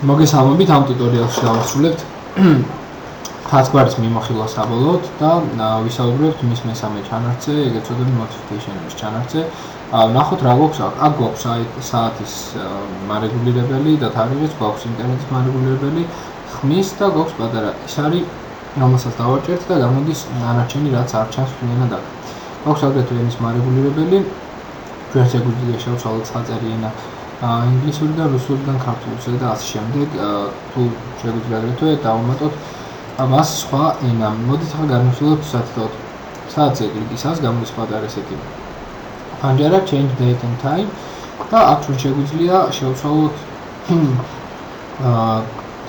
მოგესალმებით, ამ ტუტორიალში დავასრულებთ taskbar-ის მიმოხილვა საბოლოოდ და ვისაუბრებთ მის მესამე ჩანართზე, ეგრეთ წოდებული notification-ების ჩანართზე. ვნახოთ რა გვაქვს აქ. აქ გვაქვს საათის მარეგულირებელი და თარიღის, გვაქვს ინტერნეტის მარეგულირებელი, ხმის და გვაქვს პატარა ის არის, რომელსაც დავაჭერთ და გამოდის დანარჩენი, რაც არ ჩანს ფრენად აქ. გვაქვს აგრეთვე ენის მარეგულირებელი, ჩვენ შეგვიძლია შევცვალოთ საწყერი ენა ინგლისურიდან, რუსულიდან, ქართულზე და ასე შემდეგ. თუ შეგვიძლია აგრეთვე დავუმატოთ მას სხვა ენა. მოდით ახლა განვიხილოთ საათზე კლიკისას გამოდის პატარა ესეთი პანჯარა change date and time და აქ ჩვენ შეგვიძლია შევცვალოთ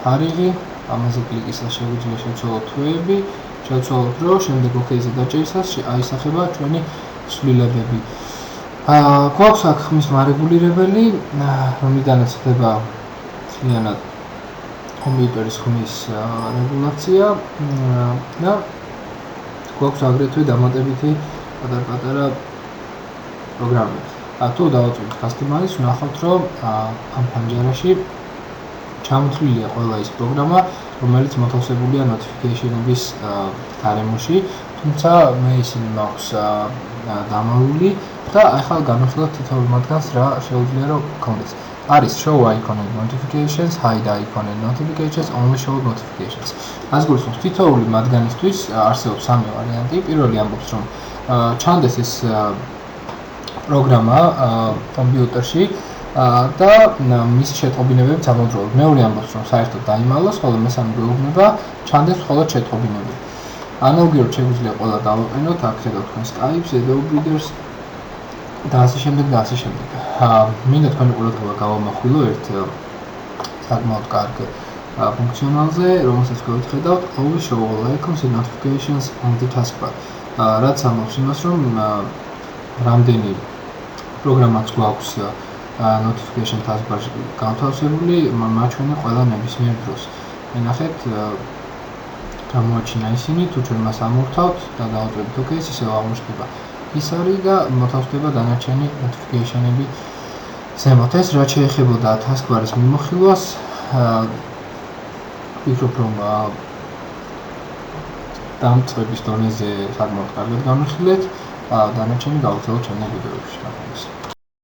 თარიღი, ამაზე კლიკისას შეგვიძლია შევცვალოთ თვეები, შევცვალოთ დრო, შემდეგ OK-ზე დაჭერისას აისახება ჩვენი ცვლილებები. გვაქვს აქ ხმის მარეგულირებელი, რომლიდანაც ხდება მთლიანად კომპიუტერის ხმის რეგულაცია და გვაქვს აგრეთვე დამატებითი პატარ-პატარა პროგრამები. თუ დავაწვევთ customize, ვნახავთ, რომ ამ პანჯარაში ჩამოთვლილია ყველა ის პროგრამა, რომელიც მოთავსებულია notification-ების გარემოში, თუმცა მე ისინი მაქვს დამალული და ახლა განვიხილოთ თითოეულ მათგანს რა შეუძლია რომ გქონდეს. არის show icon and notifications, hide icon and notifications, only show notifications. ასე გულისხმობს თითოეული მათგანისთვის არსებობს სამი ვარიანტი. პირველი ამბობს რომ ჩანდეს ეს პროგრამა კომპიუტერში და მის შეტყობინებები ამოდროულად. მეორე ამბობს რომ საერთოდ დაიმალოს, ხოლო მესამე გვეუბნება ჩანდეს მხოლოდ შეტყობინები. ანალოგიურად შეგვიძლია ყველა დავაყენოთ, აქ ხედავთ თქვენ Skype-ს, Adobe Reader-ს და ასე შემდეგ და ასე შემდეგ. მინდა თქვენი ყურადღება გავამახვილო ერთ საკმაოდ კარგ ფუნქციონალზე, რომელსაც გვხედავთ always show all icons and notifications on the taskbar. რაც ამბობს იმას, რომ რამდენი პროგრამაც გვაქვს notification taskbar-ში განთავსებული, მაჩვენე ყველა ნებისმიერ დროს. ნახეთ გამოაჩინა ისინი, თუ ჩვენ მას ამოვთავთ და დავაწვევთ OK-ს, ისევ აღმოჩნდება ის არის და მოთავსდება დანარჩენი notification-ები ზემოთ. ეს რაც შეეხებოდა taskbar-ის მიმოხილვას, ვფიქრობ რომ დამწყების დონეზე საკმაოდ კარგად განვიხილეთ. დანარჩენი გავაგრძელოთ ჩემს ვიდეოებში.